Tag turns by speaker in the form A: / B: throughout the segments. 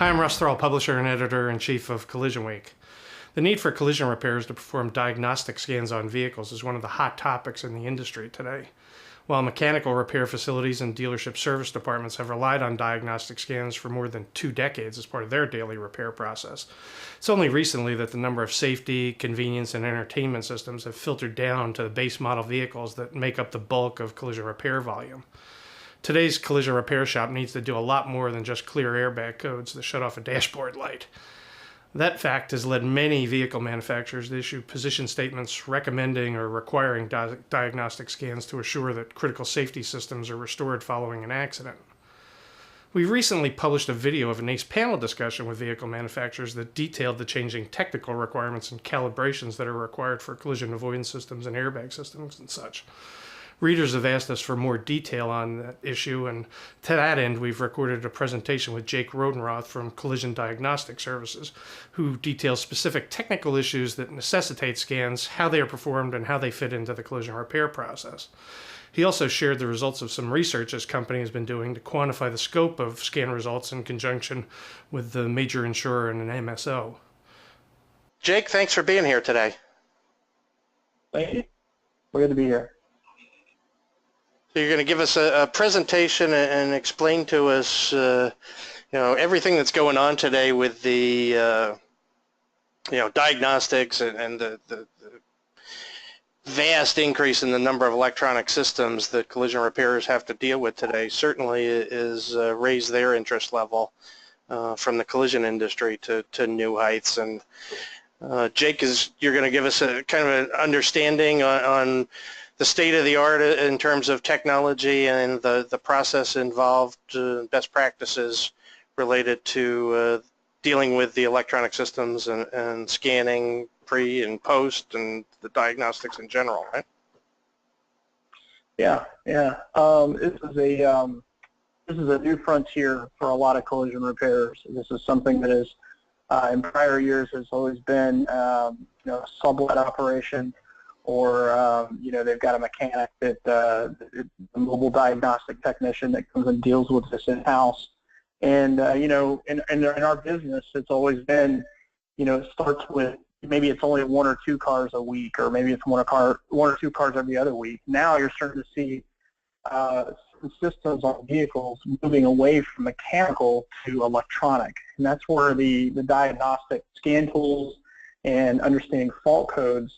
A: Hi, I'm Russ Thrall, publisher and editor-in-chief of Collision Week. The need for collision repairs to perform diagnostic scans on vehicles is one of the hot topics in the industry today. While mechanical repair facilities and dealership service departments have relied on diagnostic scans for more than 2 decades as part of their daily repair process, it's only recently that the number of safety, convenience, and entertainment systems have filtered down to the base model vehicles that make up the bulk of collision repair volume. Today's collision repair shop needs to do a lot more than just clear airbag codes that shut off a dashboard light. That fact has led many vehicle manufacturers to issue position statements recommending or requiring diagnostic scans to assure that critical safety systems are restored following an accident. We recently published a video of a NACE panel discussion with vehicle manufacturers that detailed the changing technical requirements and calibrations that are required for collision avoidance systems and airbag systems and such. Readers have asked us for more detail on that issue, and to that end, we've recorded a presentation with Jake Rodenroth from Collision Diagnostic Services, who details specific technical issues that necessitate scans, how they are performed, and how they fit into the collision repair process. He also shared the results of some research his company has been doing to quantify the scope of scan results in conjunction with the major insurer and an MSO. Jake, thanks for being here today.
B: Thank you. We're good to be here.
A: So you're going to give us a presentation and explain to us, everything that's going on today with the, diagnostics and the vast increase in the number of electronic systems that collision repairers have to deal with today. Certainly is raised their interest level from the collision industry to new heights. And Jake, you're going to give us a kind of an understanding on the state of the art in terms of technology and the process involved, best practices related to dealing with the electronic systems and scanning pre and post and the diagnostics in general, right?
B: Yeah. This is a new frontier for a lot of collision repairers. This is something that is in prior years has always been a sublet operation, or they've got a mechanic that a mobile diagnostic technician that comes and deals with this in-house. And in our business, it's always been, it starts with maybe it's only 1 or 2 cars a week, or maybe it's 1 or 2 cars every other week. Now you're starting to see systems on vehicles moving away from mechanical to electronic, and that's where the diagnostic scan tools and understanding fault codes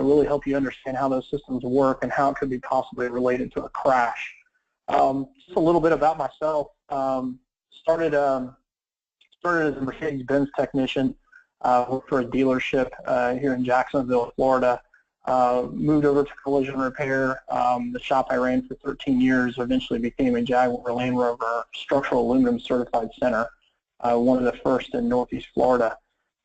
B: really help you understand how those systems work and how it could be possibly related to a crash. Just a little bit about myself. Started as a Mercedes-Benz technician, worked for a dealership here in Jacksonville, Florida. Moved over to collision repair. The shop I ran for 13 years eventually became a Jaguar Land Rover structural aluminum certified center, one of the first in Northeast Florida.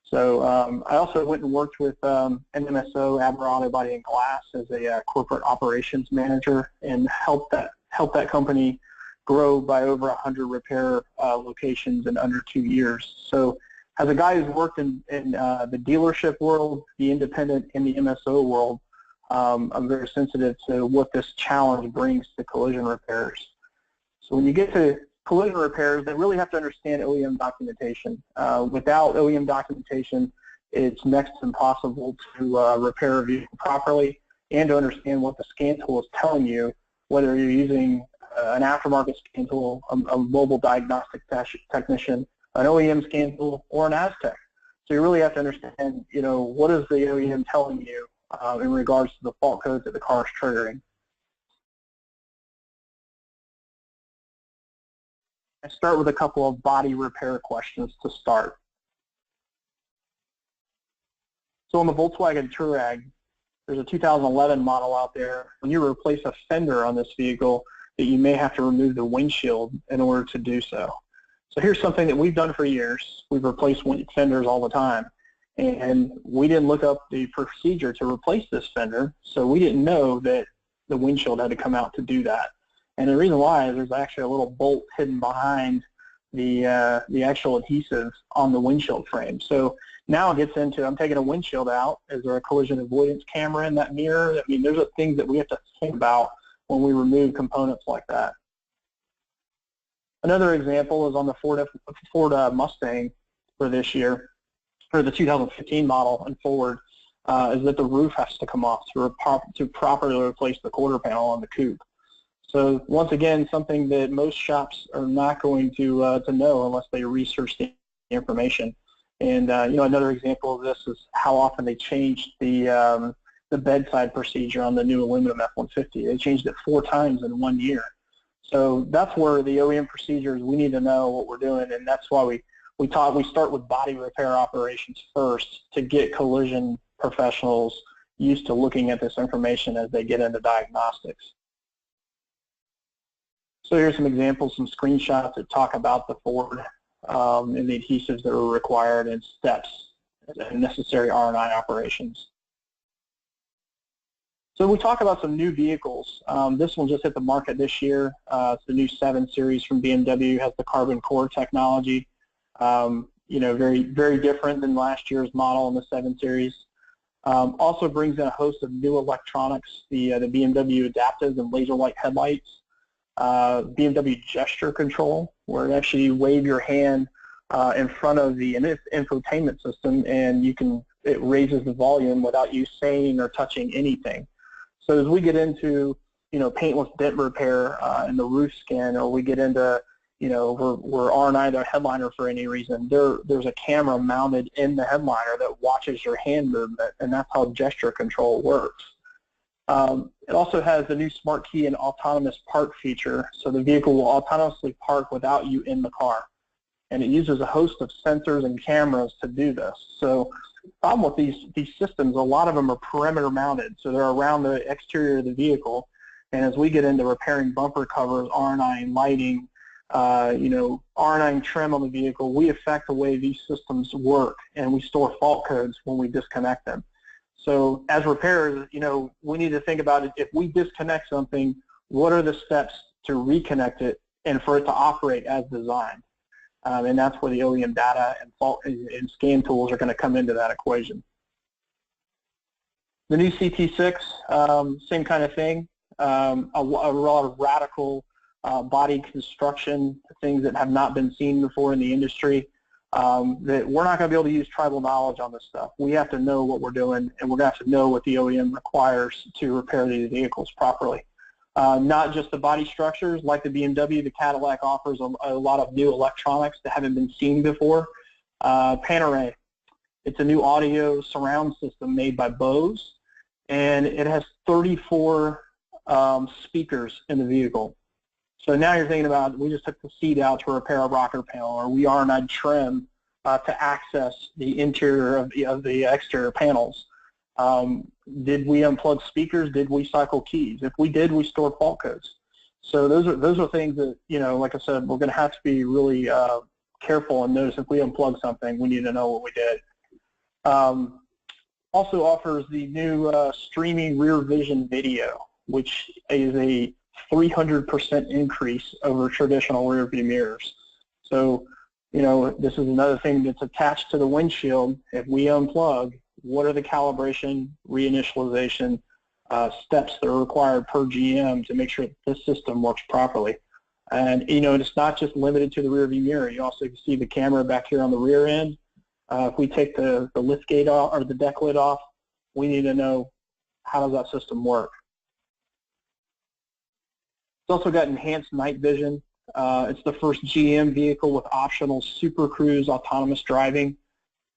B: So I also went and worked with an MSO, Aber Auto Body and Glass, as a corporate operations manager, and helped that company grow by over 100 repair locations in under 2 years. So as a guy who's worked in the dealership world, the independent, and the MSO world, I'm very sensitive to what this challenge brings to collision repairs. So when you get to collision repairs, they really have to understand OEM documentation. Without OEM documentation, it's next to impossible to repair a vehicle properly and to understand what the scan tool is telling you, whether you're using an aftermarket scan tool, a mobile diagnostic technician, an OEM scan tool, or an Aztec. So you really have to understand, what is the OEM telling you in regards to the fault codes that the car is triggering. I start with a couple of body repair questions to start. So on the Volkswagen Touareg, there's a 2011 model out there. When you replace a fender on this vehicle, that you may have to remove the windshield in order to do so. So here's something that we've done for years. We've replaced fenders all the time, and we didn't look up the procedure to replace this fender, so we didn't know that the windshield had to come out to do that. And the reason why is there's actually a little bolt hidden behind the actual adhesive on the windshield frame. So now it gets into, I'm taking a windshield out. Is there a collision avoidance camera in that mirror? I mean, there's things that we have to think about when we remove components like that. Another example is on the Ford Mustang for this year, for the 2015 model and forward, is that the roof has to come off to properly replace the quarter panel on the coupe. So once again, something that most shops are not going to know unless they research the information. And another example of this is how often they changed the bedside procedure on the new aluminum F-150. They changed it 4 times in 1 year. So that's where the OEM procedures, we need to know what we're doing, and that's why we start with body repair operations first to get collision professionals used to looking at this information as they get into diagnostics. So here's some examples, some screenshots that talk about the Ford and the adhesives that are required and steps and necessary R&I operations. So we talk about some new vehicles. This one just hit the market this year. It's the new 7 Series from BMW. Has the carbon core technology. Very, very different than last year's model in the 7 Series. Also brings in a host of new electronics, the BMW adaptive and laser light headlights, BMW gesture control, where you actually wave your hand in front of the infotainment system, and it raises the volume without you saying or touching anything. So as we get into paintless dent repair in the roof skin, or we get into we're R&I the headliner for any reason, there's a camera mounted in the headliner that watches your hand movement, and that's how gesture control works. It also has the new smart key and autonomous park feature, so the vehicle will autonomously park without you in the car. And it uses a host of sensors and cameras to do this. So the problem with these systems, a lot of them are perimeter mounted, so they're around the exterior of the vehicle. And as we get into repairing bumper covers, R&I lighting, R&I trim on the vehicle, we affect the way these systems work, and we store fault codes when we disconnect them. So as repairers, we need to think about it. If we disconnect something, what are the steps to reconnect it and for it to operate as designed? And that's where the OEM data and fault and scan tools are going to come into that equation. The new CT6, same kind of thing. A lot of radical body construction, things that have not been seen before in the industry. That we're not going to be able to use tribal knowledge on this stuff. We have to know what we're doing, and we're going to have to know what the OEM requires to repair these vehicles properly. Not just the body structures, like the BMW, the Cadillac offers a lot of new electronics that haven't been seen before. Panorama, it's a new audio surround system made by Bose, and it has 34 speakers in the vehicle. So now you're thinking about, we just took the seat out to repair a rocker panel, or we R&I trim to access the interior of the exterior panels. Did we unplug speakers? Did we cycle keys? If we did, we store fault codes. So those are things that, like I said, we're going to have to be really careful and notice if we unplug something, we need to know what we did. Also offers the new streaming rear vision video, which is a 300% increase over traditional rear view mirrors. So, this is another thing that's attached to the windshield. If we unplug, what are the calibration, reinitialization steps that are required per GM to make sure that this system works properly? And, it's not just limited to the rear view mirror. You also see the camera back here on the rear end. If we take the lift gate off or the deck lid off, we need to know how does that system work. It's also got enhanced night vision. It's the first GM vehicle with optional Super Cruise autonomous driving.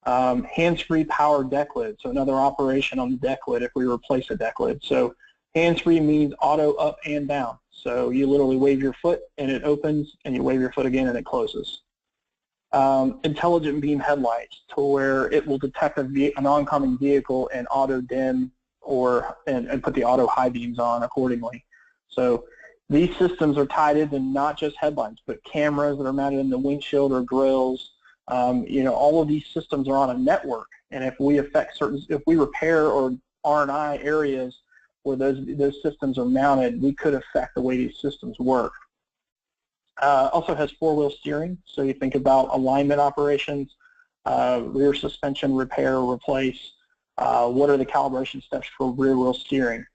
B: Hands-free power deck lid, so another operation on the deck lid if we replace a deck lid. So hands-free means auto up and down. So you literally wave your foot and it opens, and you wave your foot again and it closes. Intelligent beam headlights, to where it will detect an oncoming vehicle and auto dim and put the auto high beams on accordingly. So these systems are tied into not just headlights, but cameras that are mounted in the windshield or grills. All of these systems are on a network, and if we repair or R&I areas where those systems are mounted, we could affect the way these systems work. Also has four-wheel steering, so you think about alignment operations, rear suspension repair or replace. What are the calibration steps for rear wheel steering?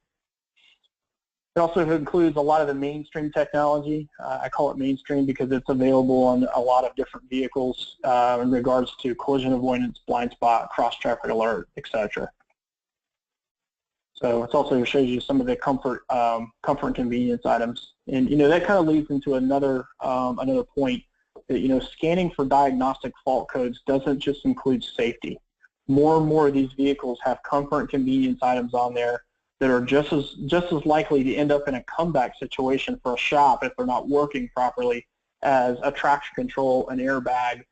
B: It also includes a lot of the mainstream technology. I call it mainstream because it's available on a lot of different vehicles in regards to collision avoidance, blind spot, cross traffic alert, etc. So it also shows you some of the comfort and convenience items. And that kind of leads into another point that scanning for diagnostic fault codes doesn't just include safety. More and more of these vehicles have comfort and convenience items on there that are just as likely to end up in a comeback situation for a shop if they're not working properly as a traction control, an airbag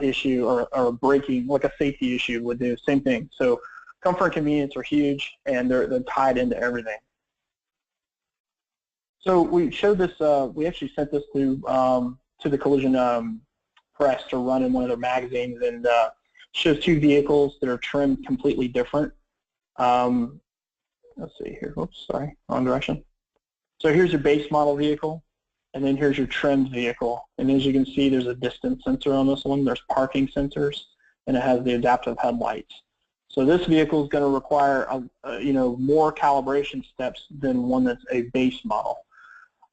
B: issue, or braking, like a safety issue would do. Same thing. So comfort and convenience are huge, and they're tied into everything. So we showed this. We actually sent this to the Collision press to run in one of their magazines, and shows two vehicles that are trimmed completely different. Let's see here. Oops, sorry, wrong direction. So here's your base model vehicle, and then here's your trimmed vehicle. And as you can see, there's a distance sensor on this one. There's parking sensors, and it has the adaptive headlights. So this vehicle is going to require more calibration steps than one that's a base model.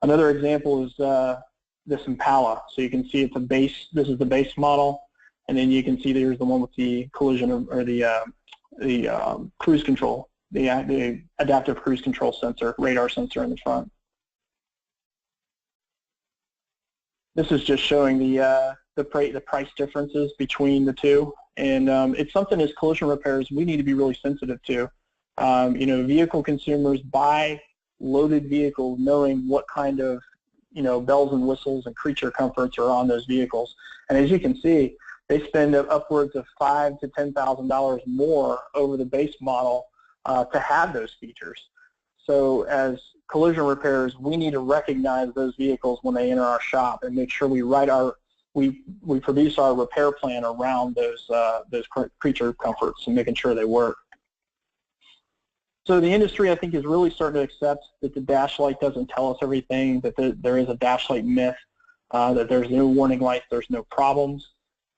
B: Another example is this Impala. So you can see it's a base. This is the base model, and then you can see there's the one with the collision or the cruise control. The adaptive cruise control sensor, radar sensor in the front. This is just showing the price differences between the two, and it's something as collision repairers we need to be really sensitive to. Vehicle consumers buy loaded vehicles knowing what kind of bells and whistles and creature comforts are on those vehicles, and as you can see, they spend upwards of $5,000 to $10,000 more over the base model to have those features. So as collision repairers, we need to recognize those vehicles when they enter our shop and make sure we produce our repair plan around those creature comforts and making sure they work. So the industry, I think, is really starting to accept that the dash light doesn't tell us everything, that there is a dash light myth, that there's no warning lights, there's no problems.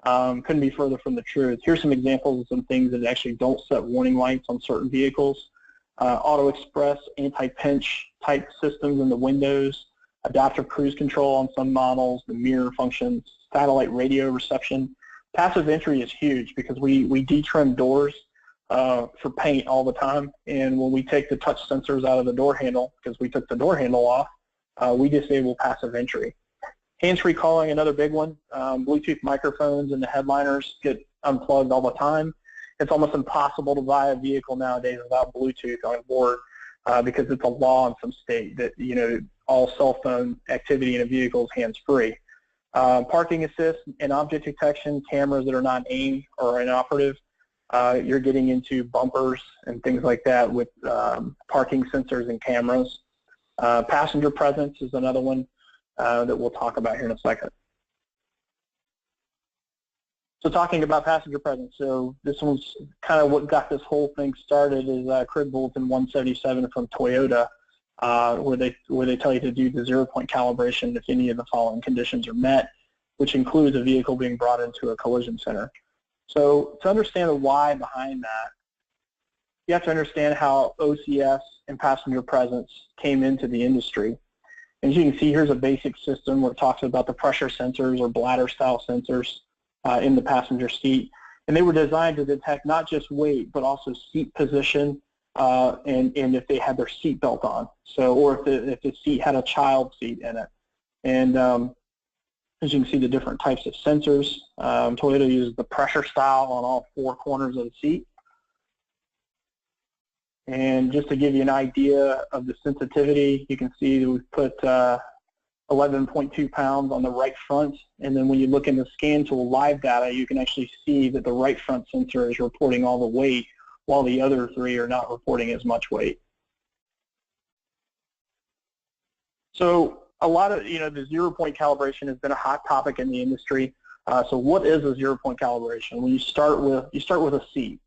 B: Couldn't be further from the truth. Here's some examples of some things that actually don't set warning lights on certain vehicles. Auto express, anti-pinch type systems in the windows, adaptive cruise control on some models, the mirror functions, satellite radio reception. Passive entry is huge because we detrim doors for paint all the time, and when we take the touch sensors out of the door handle, because we took the door handle off, we disable passive entry. Hands-free calling, another big one. Bluetooth microphones and the headliners get unplugged all the time. It's almost impossible to buy a vehicle nowadays without Bluetooth on board because it's a law in some state that all cell phone activity in a vehicle is hands-free. Parking assist and object detection, cameras that are not aimed or inoperative. You're getting into bumpers and things like that with parking sensors and cameras. Passenger presence is another one that we'll talk about here in a second. So talking about passenger presence, so this one's kind of what got this whole thing started is Crib Bulletin 177 from Toyota, where they tell you to do the 0-point calibration if any of the following conditions are met, which includes a vehicle being brought into a collision center. So to understand the why behind that, you have to understand how OCS and passenger presence came into the industry. And as you can see, here's a basic system where it talks about the pressure sensors or bladder style sensors in the passenger seat. And they were designed to detect not just weight, but also seat position and if they had their seat belt on. So, or if the seat had a child seat in it. And as you can see, the different types of sensors. Toyota uses the pressure style on all four corners of the seat. And just to give you an idea of the sensitivity, you can see that we've put 11.2 pounds on the right front. And then when you look in the scan tool live data, you can actually see that the right front sensor is reporting all the weight, while the other three are not reporting as much weight. So a lot of, the 0-point calibration has been a hot topic in the industry. So what is a 0-point calibration? When you start with a seat.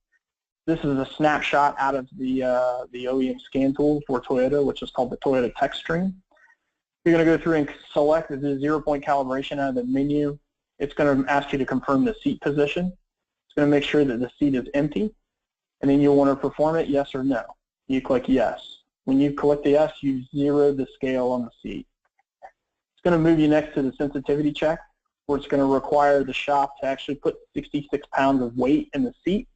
B: This is a snapshot out of the OEM scan tool for Toyota, which is called the Toyota Tech Stream. You're going to go through and select the 0-point calibration out of the menu. It's going to ask you to confirm the seat position. It's going to make sure that the seat is empty, and then you'll want to perform it, yes or no. You click yes. When you click the S, you zero the scale on the seat. It's going to move you next to the sensitivity check, where it's going to require the shop to actually put 66 pounds of weight in the seat.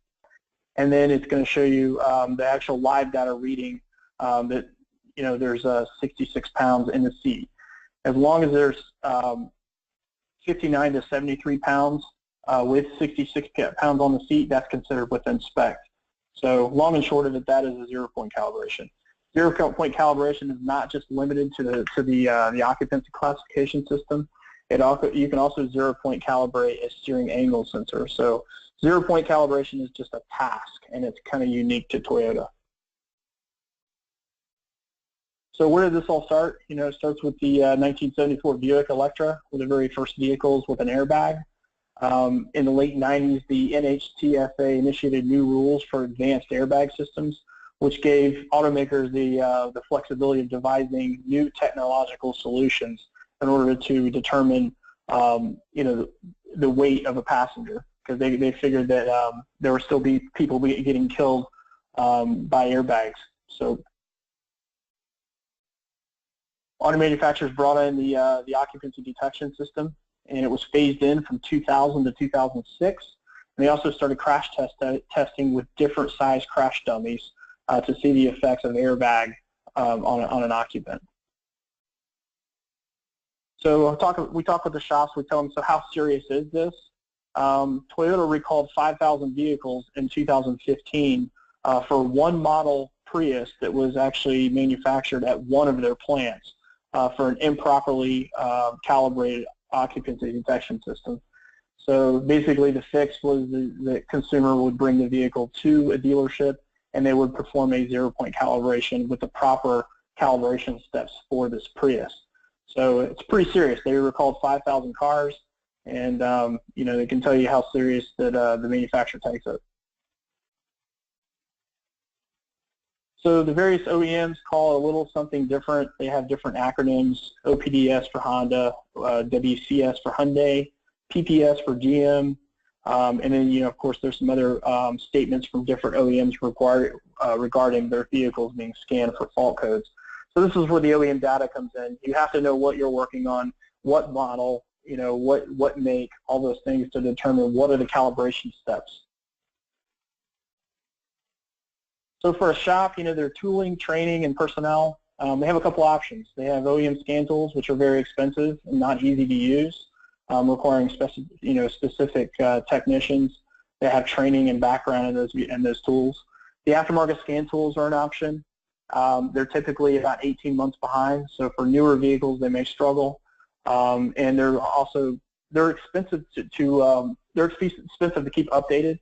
B: And then it's going to show you the actual live data reading that, there's 66 pounds in the seat. As long as there's 59 to 73 pounds with 66 pounds on the seat, that's considered within spec. So long and short of it, that is a 0-point calibration. 0-point calibration is not just limited to the occupancy classification system. You can also 0-point calibrate a steering angle sensor. So 0-point calibration is just a task, and it's kind of unique to Toyota. So where did this all start? It starts with the 1974 Buick Electra, one of the very first vehicles with an airbag. In the late 90s, the NHTSA initiated new rules for advanced airbag systems, which gave automakers the flexibility of devising new technological solutions in order to determine, the weight of a passenger, because they figured that there would still be people getting killed by airbags. So auto manufacturers brought in the occupancy detection system, and it was phased in from 2000 to 2006. And they also started crash testing with different size crash dummies to see the effects of airbag on an occupant. So we talk with the shops. We tell them, so how serious is this? Toyota recalled 5,000 vehicles in 2015 for one model Prius that was actually manufactured at one of their plants for an improperly calibrated occupancy detection system. So basically the fix was the consumer would bring the vehicle to a dealership and they would perform a 0-point calibration with the proper calibration steps for this Prius. So it's pretty serious. They recalled 5,000 cars, and they can tell you how serious that the manufacturer takes it. So the various OEMs call it a little something different. They have different acronyms: OPDS for Honda, WCS for Hyundai, PPS for GM, and then of course there's some other statements from different OEMs regarding their vehicles being scanned for fault codes. So this is where the OEM data comes in. You have to know what you're working on, what model, what make, all those things to determine what are the calibration steps. So for a shop, their tooling, training, and personnel, they have a couple options. They have OEM scan tools, which are very expensive and not easy to use, requiring specific technicians that have training and background in those tools. The aftermarket scan tools are an option. They're typically about 18 months behind, so for newer vehicles they may struggle, and they're expensive to keep updated,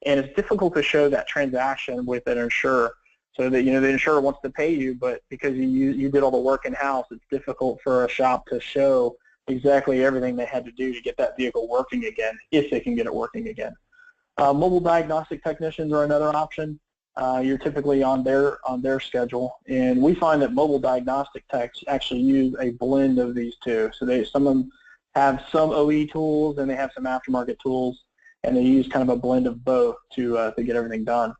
B: and it's difficult to show that transaction with an insurer. So that the insurer wants to pay you, but because you did all the work in house, it's difficult for a shop to show exactly everything they had to do to get that vehicle working again, if they can get it working again. Mobile diagnostic technicians are another option. You're typically on their schedule, and we find that mobile diagnostic techs actually use a blend of these two. So some of them have some OE tools and they have some aftermarket tools, and they use kind of a blend of both to get everything done.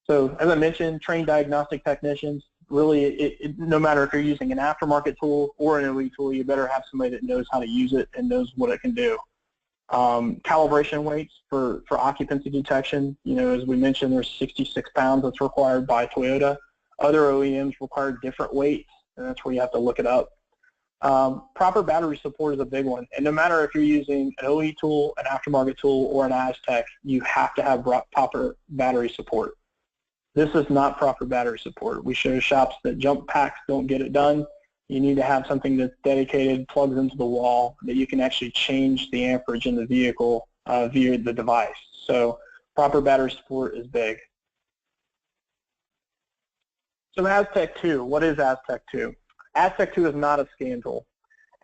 B: So as I mentioned, trained diagnostic technicians, really no matter if you're using an aftermarket tool or an OE tool, you better have somebody that knows how to use it and knows what it can do. Calibration weights for occupancy detection, as we mentioned, there's 66 pounds that's required by Toyota. Other OEMs require different weights, and that's where you have to look it up. Proper battery support is a big one, and no matter if you're using an OE tool, an aftermarket tool, or an Aztec, you have to have proper battery support. This is not proper battery support. We show shops that jump packs don't get it done. You need to have something that's dedicated, plugs into the wall, that you can actually change the amperage in the vehicle via the device. So proper battery support is big. So Aztec 2, what is Aztec 2? Aztec 2 is not a scan tool.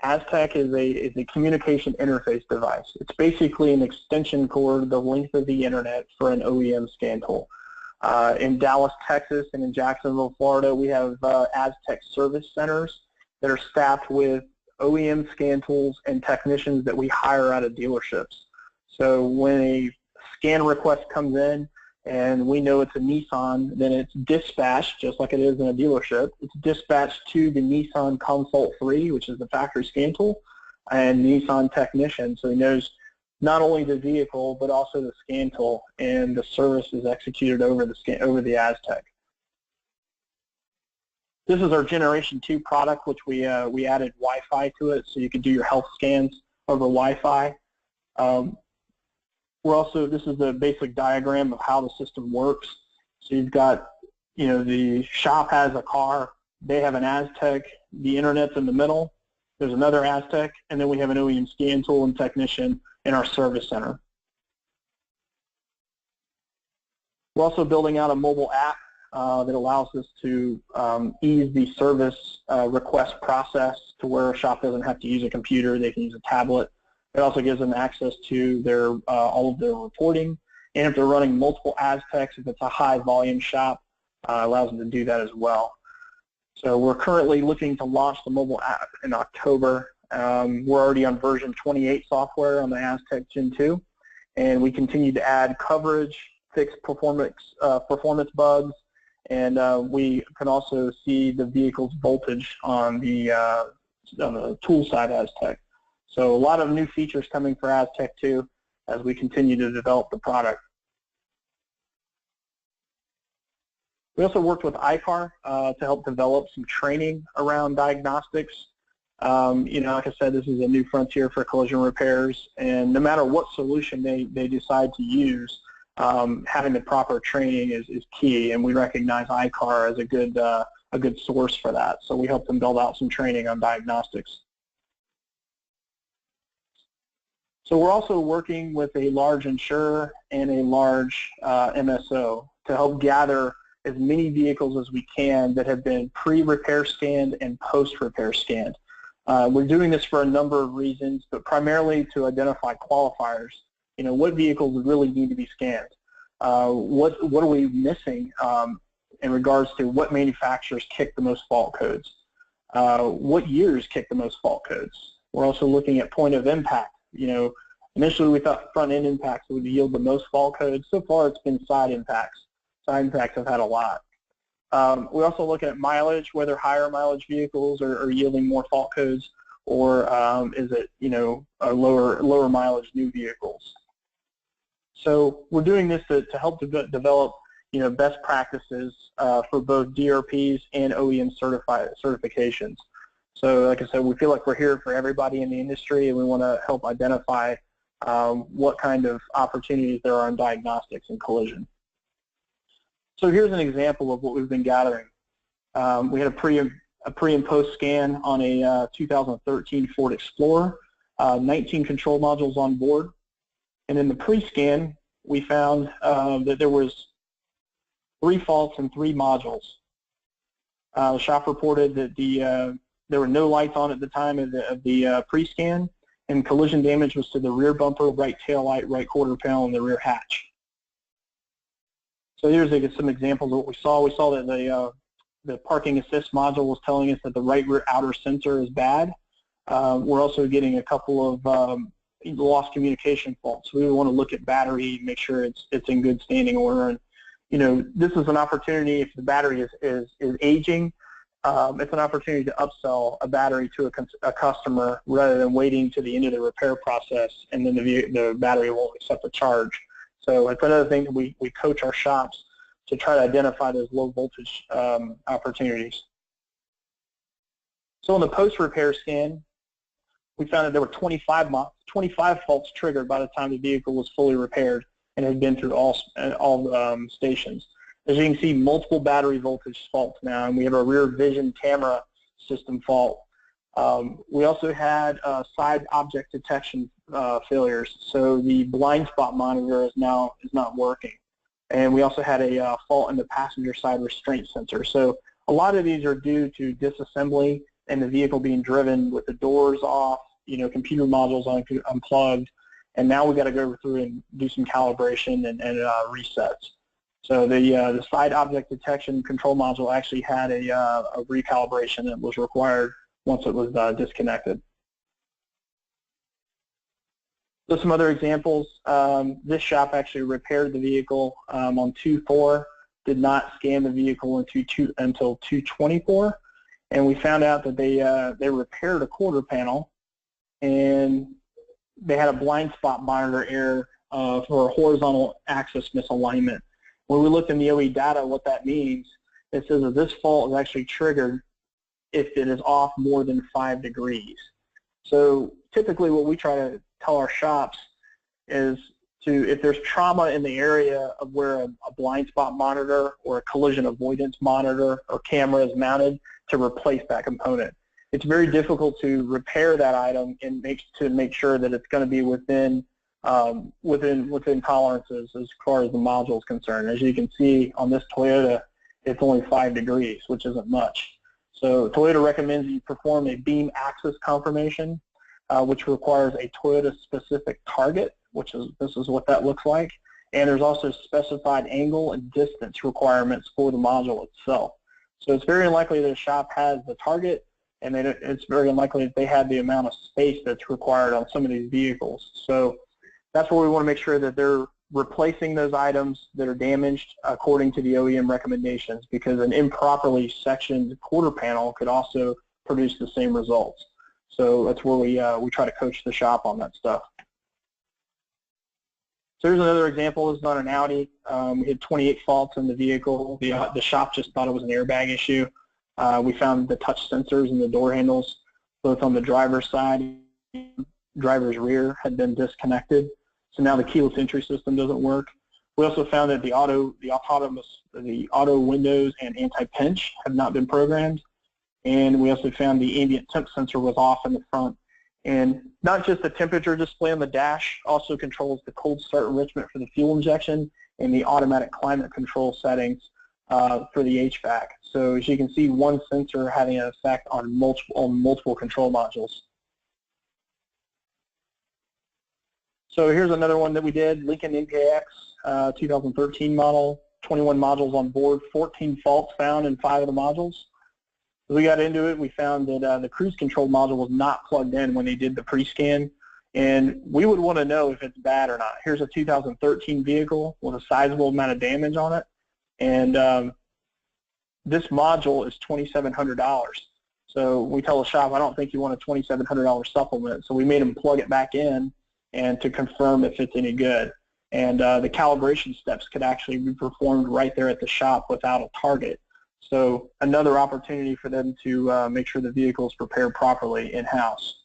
B: Aztec is a communication interface device. It's basically an extension cord the length of the internet for an OEM scan tool. In Dallas, Texas, and in Jacksonville, Florida, we have Aztec service centers that are staffed with OEM scan tools and technicians that we hire out of dealerships. So when a scan request comes in and we know it's a Nissan, then it's dispatched, just like it is in a dealership. It's dispatched to the Nissan Consult 3, which is the factory scan tool, and Nissan technician, so he knows not only the vehicle but also the scan tool, and the service is executed over the Aztec. This is our Generation 2 product, which we added Wi-Fi to it, so you can do your health scans over Wi-Fi. This is the basic diagram of how the system works. So you've got, the shop has a car, they have an Aztec, the internet's in the middle, there's another Aztec, and then we have an OEM scan tool and technician in our service center. We're also building out a mobile app that allows us to ease the service request process to where a shop doesn't have to use a computer, they can use a tablet. It also gives them access to their all of their reporting, and if they're running multiple Aztecs, if it's a high volume shop, allows them to do that as well. So we're currently looking to launch the mobile app in October. We're already on version 28 software on the Aztec Gen 2, and we continue to add coverage, fix performance bugs, and we can also see the vehicle's voltage on the tool side Aztec. So a lot of new features coming for Aztec 2 as we continue to develop the product. We also worked with ICAR to help develop some training around diagnostics. Like I said, this is a new frontier for collision repairs, and no matter what solution they decide to use, having the proper training is key, and we recognize ICAR as a good source for that. So we help them build out some training on diagnostics. So we're also working with a large insurer and a large MSO to help gather as many vehicles as we can that have been pre-repair scanned and post-repair scanned. We're doing this for a number of reasons, but primarily to identify qualifiers. What vehicles really need to be scanned? What are we missing in regards to what manufacturers kick the most fault codes? What years kick the most fault codes? We're also looking at point of impact. Initially we thought front-end impacts would yield the most fault codes. So far it's been side impacts. Side impacts have had a lot. We also look at mileage, whether higher mileage vehicles are yielding more fault codes, or is it, a lower mileage new vehicles. So we're doing this to help develop, best practices for both DRPs and OEM certifications. So like I said, we feel like we're here for everybody in the industry, and we want to help identify what kind of opportunities there are in diagnostics and collision. So here's an example of what we've been gathering. We had a pre and post scan on a 2013 Ford Explorer, 19 control modules on board. And in the pre-scan, we found that there was 3 faults in 3 modules. The shop reported that there were no lights on at the time of the pre-scan, and collision damage was to the rear bumper, right tail light, right quarter panel, and the rear hatch. So here's some examples of what we saw. We saw that the parking assist module was telling us that the right rear outer sensor is bad. We're also getting a couple of lost communication faults. We want to look at battery, make sure it's in good standing order. And this is an opportunity if the battery is aging. It's an opportunity to upsell a battery to a customer rather than waiting to the end of the repair process and then the battery won't accept the charge. So it's another thing that we coach our shops to try to identify those low voltage opportunities. So in the post-repair scan, we found that there were 25 faults triggered by the time the vehicle was fully repaired and had been through all stations. As you can see, multiple battery voltage faults now, and we have a rear vision camera system fault. We also had side object detection failures, so the blind spot monitor is not working. And we also had a fault in the passenger side restraint sensor. So a lot of these are due to disassembly and the vehicle being driven with the doors off, computer modules unplugged, and now we've got to go through and do some calibration and resets. So the side object detection control module actually had a recalibration that was required once it was disconnected. So some other examples, this shop actually repaired the vehicle on 2/4, did not scan the vehicle until 2/24, and we found out that they repaired a quarter panel, and they had a blind spot monitor error for a horizontal axis misalignment. When we looked in the OE data, what that means, it says that this fault is actually triggered if it is off more than 5 degrees. So typically what we try to tell our shops is if there's trauma in the area of where a blind spot monitor or a collision avoidance monitor or camera is mounted, to replace that component. It's very difficult to repair that item and make sure that it's going to be within tolerances as far as the module is concerned. As you can see on this Toyota, it's only 5 degrees, which isn't much. So Toyota recommends you perform a beam axis confirmation, which requires a Toyota-specific target, this is what that looks like. And there's also specified angle and distance requirements for the module itself. So it's very unlikely that a shop has the target, and it's very unlikely that they have the amount of space that's required on some of these vehicles. So that's where we want to make sure that they're replacing those items that are damaged according to the OEM recommendations, because an improperly sectioned quarter panel could also produce the same results. So that's where we try to coach the shop on that stuff. So here's another example. This is on an Audi. We had 28 faults in the vehicle. The shop just thought it was an airbag issue. We found the touch sensors and the door handles, both on the driver's side, driver's rear, had been disconnected. So now the keyless entry system doesn't work. We also found that the auto windows and anti-pinch have not been programmed. And we also found the ambient temp sensor was off in the front. And not just the temperature display on the dash, also controls the cold start enrichment for the fuel injection and the automatic climate control settings for the HVAC. So as you can see, one sensor having an effect on multiple control modules. So here's another one that we did, Lincoln MKX 2013 model, 21 modules on board, 14 faults found in 5 of the modules. As we got into it, we found that the cruise control module was not plugged in when they did the pre-scan, and we would want to know if it's bad or not. Here's a 2013 vehicle with a sizable amount of damage on it, and this module is $2,700. So we tell the shop, I don't think you want a $2,700 supplement, so we made them plug it back in and to confirm if it's any good. And the calibration steps could actually be performed right there at the shop without a target. So another opportunity for them to make sure the vehicle is prepared properly in-house.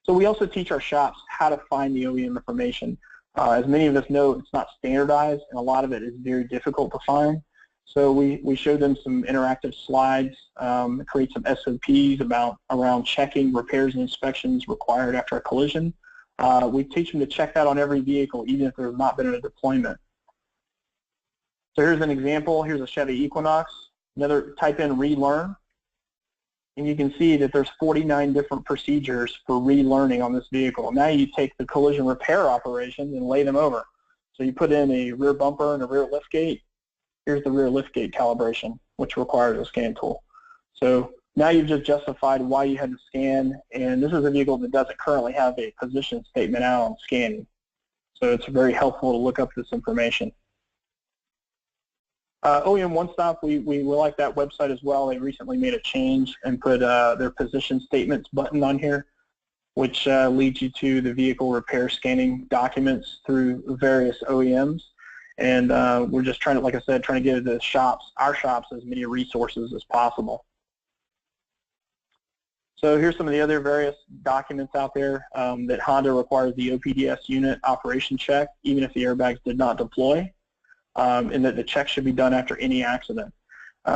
B: So we also teach our shops how to find the OEM information. As many of us know, it's not standardized, and a lot of it is very difficult to find. So we showed them some interactive slides, create some SOPs around checking repairs and inspections required after a collision. We teach them to check that on every vehicle, even if there's not been a deployment. So here's an example. Here's a Chevy Equinox. Type in relearn, and you can see that there's 49 different procedures for relearning on this vehicle. Now you take the collision repair operations and lay them over. So you put in a rear bumper and a rear liftgate. Here's the rear liftgate calibration, which requires a scan tool. So now you've just justified why you had to scan, and this is a vehicle that doesn't currently have a position statement out on scanning. So it's very helpful to look up this information. OEM One Stop, we like that website as well. They recently made a change and put their position statements button on here, which leads you to the vehicle repair scanning documents through various OEMs. And we're just trying to, like I said, trying to give the shops, our shops, as many resources as possible. So here's some of the other various documents out there that Honda requires the OPDS unit operation check, even if the airbags did not deploy. And that the check should be done after any accident.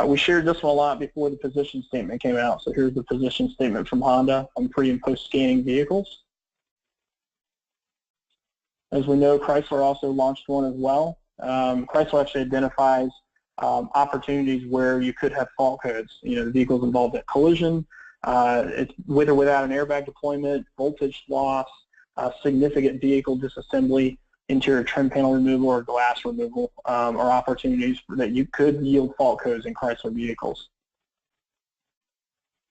B: We shared this one a lot before the position statement came out. So here's the position statement from Honda on pre- and post-scanning vehicles. As we know, Chrysler also launched one as well. Chrysler actually identifies opportunities where you could have fault codes. You know, the vehicle's involved in collision, it's with or without an airbag deployment, voltage loss, significant vehicle disassembly, interior trim panel removal or glass removal are opportunities that you could yield fault codes in Chrysler vehicles.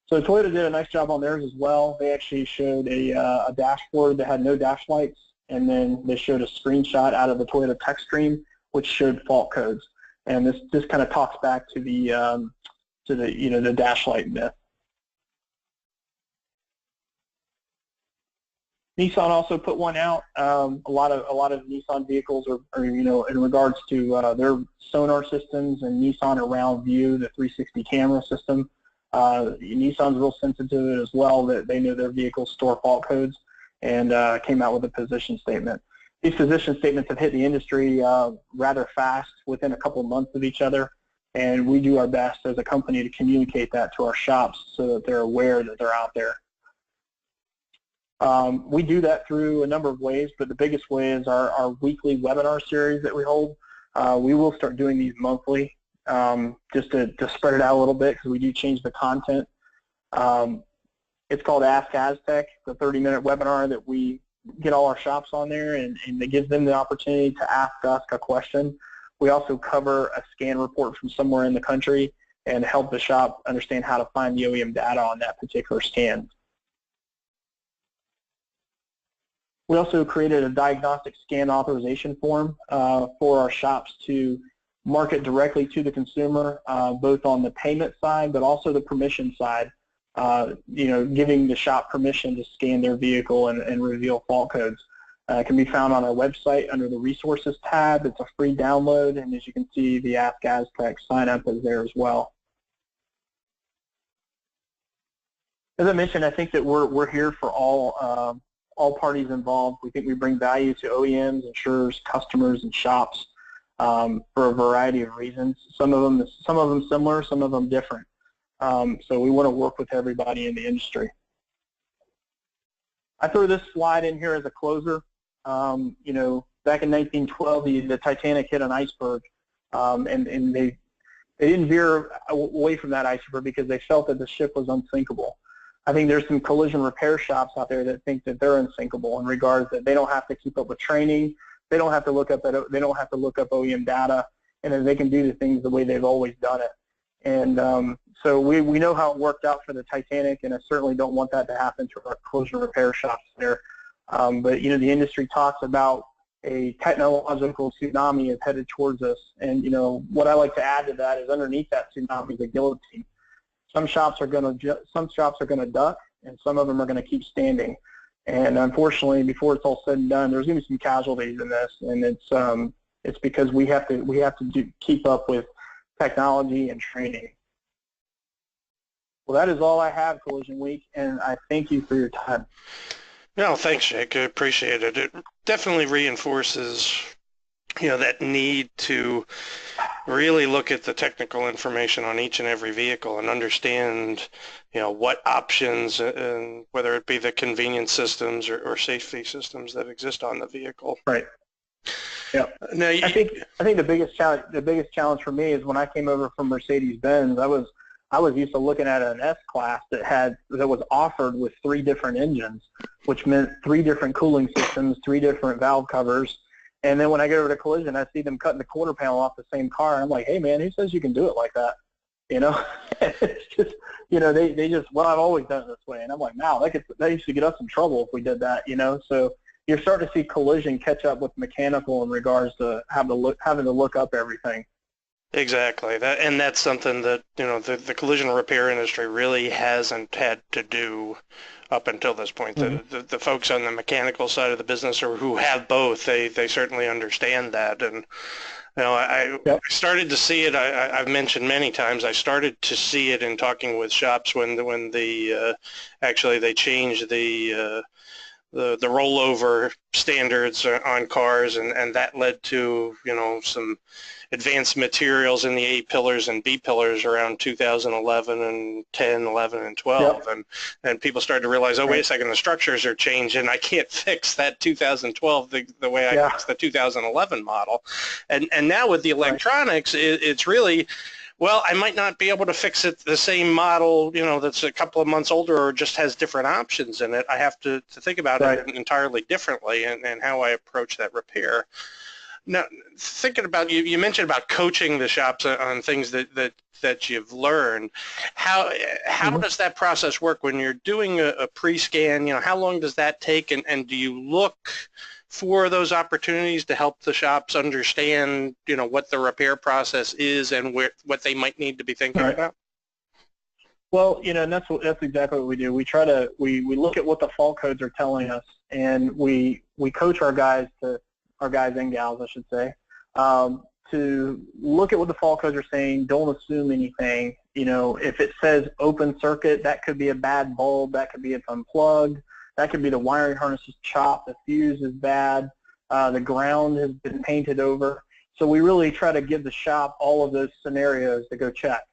B: So Toyota did a nice job on theirs as well. They actually showed a dashboard that had no dash lights, and then they showed a screenshot out of the Toyota tech stream, which showed fault codes. And this kind of talks back to the dash light myth. Nissan also put one out. A lot of Nissan vehicles are in regards to their sonar systems, and Nissan Around View, the 360 camera system. Nissan's real sensitive to it as well, that they know their vehicles store fault codes, and came out with a position statement. These position statements have hit the industry rather fast, within a couple of months of each other, and we do our best as a company to communicate that to our shops so that they're aware that they're out there. We do that through a number of ways, but the biggest way is our weekly webinar series that we hold. We will start doing these monthly, just to spread it out a little bit, because we do change the content. It's called Ask Aztec, the 30-minute webinar that we get all our shops on there, and it gives them the opportunity to ask us a question. We also cover a scan report from somewhere in the country and help the shop understand how to find the OEM data on that particular scan. We also created a diagnostic scan authorization form for our shops to market directly to the consumer, both on the payment side, but also the permission side, giving the shop permission to scan their vehicle and reveal fault codes. It can be found on our website under the Resources tab. It's a free download, and as you can see, the Ask Aztec sign up is there as well. As I mentioned, I think that we're here for all parties involved. We think we bring value to OEMs, insurers, customers, and shops for a variety of reasons. Some of them similar, some of them different. So we want to work with everybody in the industry. I threw this slide in here as a closer. Back in 1912, the Titanic hit an iceberg, and they didn't veer away from that iceberg because they felt that the ship was unsinkable. I think there's some collision repair shops out there that think that they're unsinkable in regards that they don't have to keep up with training, they don't have to look up OEM data, and that they can do the things the way they've always done it. And so we know how it worked out for the Titanic, and I certainly don't want that to happen to our collision repair shops there. But the industry talks about a technological tsunami is headed towards us, and what I like to add to that is underneath that tsunami is a guillotine. Some shops are going to duck, and some of them are going to keep standing. And unfortunately, before it's all said and done, there's going to be some casualties in this, and it's because we have to keep up with technology and training. Well, that is all I have, Collision Week, and I thank you for your time.
A: No, thanks, Jake. I appreciate it. It definitely reinforces that need to really look at the technical information on each and every vehicle and understand, what options, and whether it be the convenience systems or safety systems that exist on the vehicle.
B: Right. Yeah. Now, I think the biggest challenge for me is when I came over from Mercedes-Benz, I was used to looking at an S-Class that was offered with 3 different engines, which meant 3 different cooling systems, 3 different valve covers. And then when I get over to Collision, I see them cutting the quarter panel off the same car. I'm like, hey, man, who says you can do it like that? It's just, they just, well, I've always done it this way. And I'm like, wow, that used to get us in trouble if we did that, So you're starting to see Collision catch up with mechanical in regards to having to look up everything.
A: Exactly. That's something that, the collision repair industry really hasn't had to do up until this point. Mm-hmm. The folks on the mechanical side of the business, or who have both, they certainly understand that. And I started to see it. I've mentioned many times. I started to see it in talking with shops when actually they changed the rollover standards on cars, and that led to some advanced materials in the A pillars and B pillars around 2011 and 10, 11, and 12, yep. and people started to realize, oh, wait a second, the structures are changed, and I can't fix that 2012 the way I fixed the 2011 model. And now with the electronics, it's really, well, I might not be able to fix it the same model, that's a couple of months older or just has different options in it. I have to think about it entirely differently and how I approach that repair. Now, thinking about you mentioned about coaching the shops on things that you've learned. How
B: Mhm.
A: does that process work when you're doing a pre-scan? How long does that take, and do you look for those opportunities to help the shops understand, what the repair process is and what they might need to be
B: All
A: thinking
B: right.
A: about?
B: Well, and that's exactly what we do. We look at what the fault codes are telling us, and we coach our guys and gals, I should say, to look at what the fault codes are saying. Don't assume anything. If it says open circuit, that could be a bad bulb. That could be it's unplugged. That could be the wiring harness is chopped. The fuse is bad. The ground has been painted over. So we really try to give the shop all of those scenarios to go check.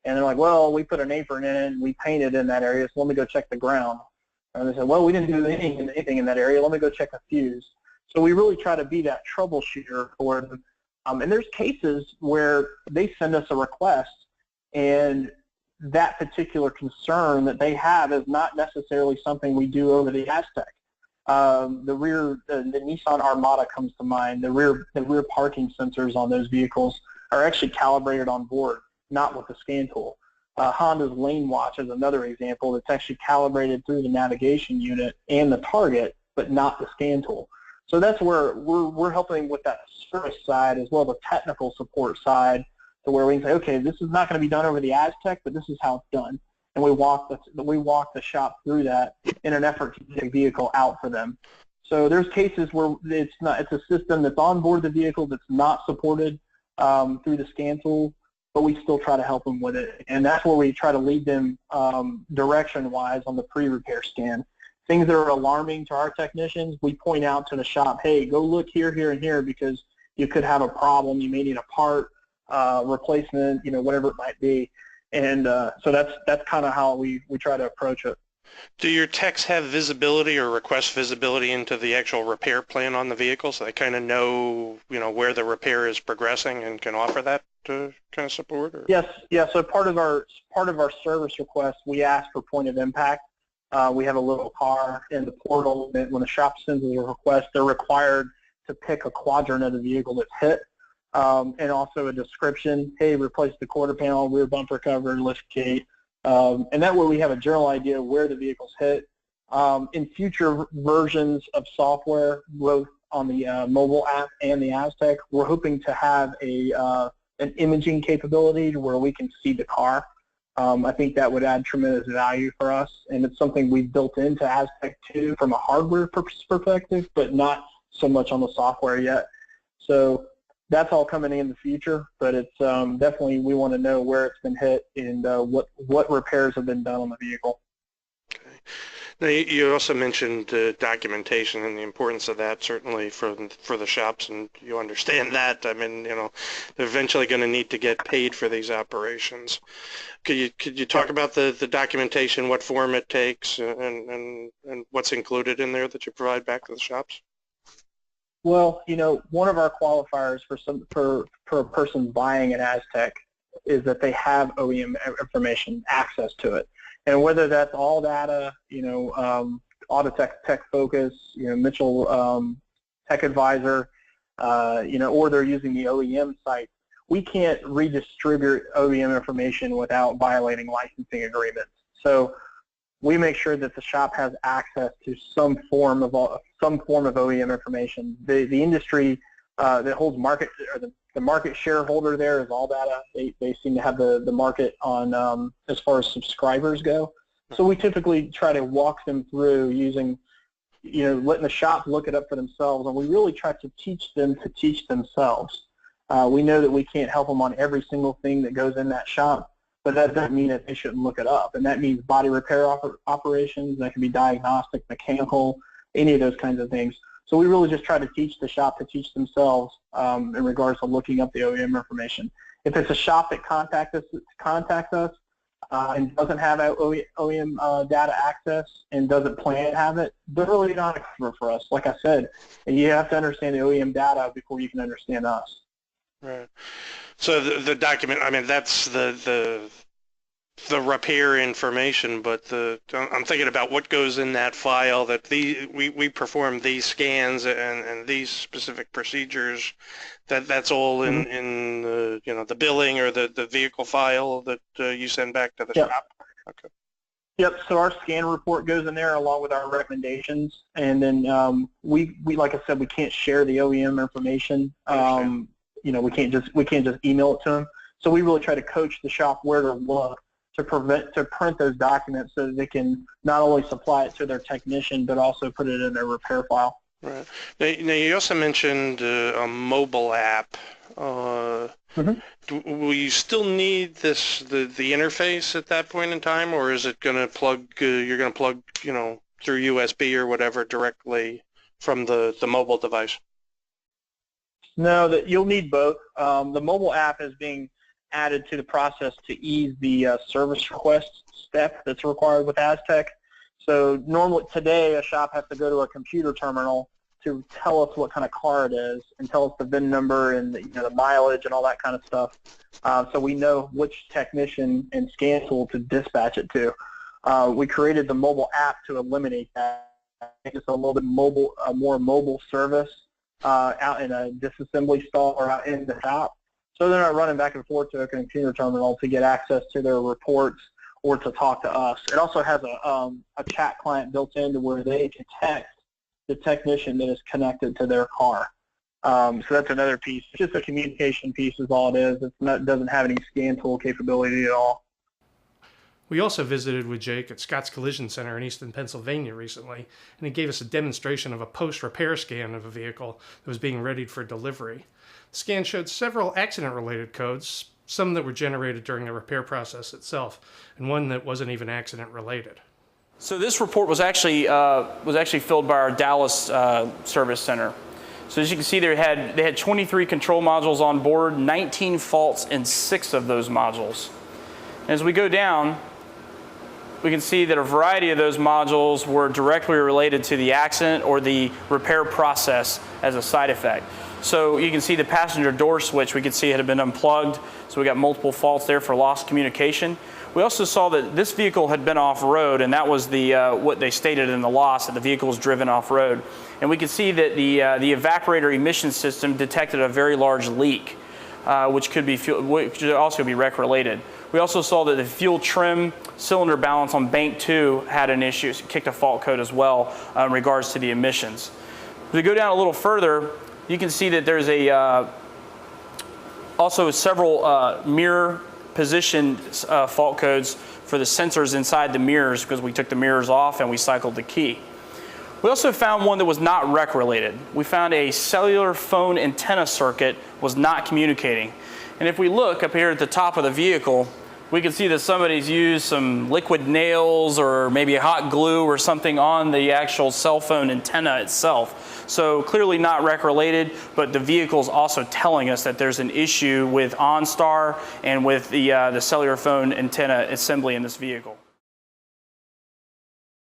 B: And they're like, well, we put an apron in and we painted in that area, so let me go check the ground. And they said, well, we didn't do anything in that area. Let me go check the fuse. So we really try to be that troubleshooter for them. And there's cases where they send us a request, and that particular concern that they have is not necessarily something we do over the Aztec. The Nissan Armada comes to mind. The rear parking sensors on those vehicles are actually calibrated on board, not with the scan tool. Honda's Lane Watch is another example that's actually calibrated through the navigation unit and the target, but not the scan tool. So that's where we're helping with that service side as well as the technical support side, to where we can say, okay, this is not going to be done over the Aztec, but this is how it's done. And we walk the shop through that in an effort to get a vehicle out for them. So there's cases where it's a system that's on board the vehicle that's not supported through the scan tool, but we still try to help them with it. And that's where we try to lead them direction-wise on the pre-repair scan. Things that are alarming to our technicians, we point out to the shop, hey, go look here, here, and here, because you could have a problem. You may need a part, replacement, whatever it might be. And so that's kind of how we try to approach it.
A: Do your techs have visibility or request visibility into the actual repair plan on the vehicle, so they kind of know, where the repair is progressing and can offer that kind of support? Or?
B: Yes. So part of our service request, we ask for point of impact. We have a little car in the portal that when the shop sends us a request, they're required to pick a quadrant of the vehicle that's hit, and also a description. Hey, replace the quarter panel, rear bumper cover, lift gate. And that way we have a general idea of where the vehicle's hit. In future versions of software, both on the mobile app and the Aztec, we're hoping to have an imaging capability where we can see the car. I think that would add tremendous value for us, and it's something we've built into Aztec 2 from a hardware perspective, but not so much on the software yet. So that's all coming in the future, but it's definitely we want to know where it's been hit and what repairs have been done on the vehicle.
A: Okay. Now, you also mentioned documentation and the importance of that, certainly for the shops, and you understand that. I mean, they're eventually going to need to get paid for these operations. Could you talk about the documentation, what form it takes, and what's included in there that you provide back to the shops?
B: Well, one of our qualifiers for a person buying an Aztec is that they have OEM information, access to it. And whether that's all data, Autotech Tech Focus, Mitchell Tech Advisor, or they're using the OEM site, we can't redistribute OEM information without violating licensing agreements. So we make sure that the shop has access to some form of OEM information. The industry that holds market, or the market shareholder there is all data. They seem to have the market on as far as subscribers go. So we typically try to walk them through using, letting the shop look it up for themselves, and we really try to teach them to teach themselves. We know that we can't help them on every single thing that goes in that shop, but that doesn't mean that they shouldn't look it up. And that means body repair operations. That can be diagnostic, mechanical, any of those kinds of things. So we really just try to teach the shop to teach themselves in regards to looking up the OEM information. If it's a shop that contacts us and doesn't have OEM data access and doesn't plan to have it, they're really not a customer for us. Like I said, you have to understand the OEM data before you can understand us.
A: Right. So the document, I mean, that's the the repair information, but I'm thinking about what goes in that file, that we perform these scans and these specific procedures. That's all in the billing or the vehicle file that you send back to the shop. Okay.
B: Yep. So our scan report goes in there along with our recommendations, and then we like I said, we can't share the OEM information. We can't just email it to them. So we really try to coach the shop where to look to print those documents so that they can not only supply it to their technician but also put it in their repair file.
A: Right. Now you also mentioned a mobile app. Will you still need the interface at that point in time, or is it going to plug? You're going to plug through USB or whatever directly from the mobile device?
B: No, you'll need both. The mobile app is being added to the process to ease the service request step that's required with Aztec. So normally today a shop has to go to a computer terminal to tell us what kind of car it is and tell us the VIN number and the mileage and all that kind of stuff. So we know which technician and scan tool to dispatch it to. We created the mobile app to eliminate that. It's a little bit more mobile service out in a disassembly stall or out in the shop. So they're not running back and forth to a computer terminal to get access to their reports or to talk to us. It also has a chat client built in to where they can text the technician that is connected to their car. So that's another piece. It's just a communication piece is all it is. It doesn't have any scan tool capability at all.
A: We also visited with Jake at Scott's Collision Center in Easton, Pennsylvania recently, and he gave us a demonstration of a post-repair scan of a vehicle that was being readied for delivery. The scan showed several accident-related codes, some that were generated during the repair process itself, and one that wasn't even accident-related.
C: So this report was actually filled by our Dallas service center. So as you can see, they had 23 control modules on board, 19 faults in 6 of those modules. And as we go down, we can see that a variety of those modules were directly related to the accident or the repair process as a side effect. So you can see the passenger door switch, we could see it had been unplugged, so we got multiple faults there for lost communication. We also saw that this vehicle had been off-road, and that was what they stated in the loss, that the vehicle was driven off-road. And we could see that the evaporator emission system detected a very large leak, which could also be wreck-related. We also saw that the fuel trim cylinder balance on bank 2 had an issue, so it kicked a fault code as well in regards to the emissions. If we go down a little further, you can see that there's also several mirror position fault codes for the sensors inside the mirrors, because we took the mirrors off and we cycled the key. We also found one that was not wreck related. We found a cellular phone antenna circuit was not communicating. And if we look up here at the top of the vehicle, we can see that somebody's used some liquid nails or maybe a hot glue or something on the actual cell phone antenna itself. So clearly not wreck related, but the vehicle's also telling us that there's an issue with OnStar and with the cellular phone antenna assembly in this vehicle.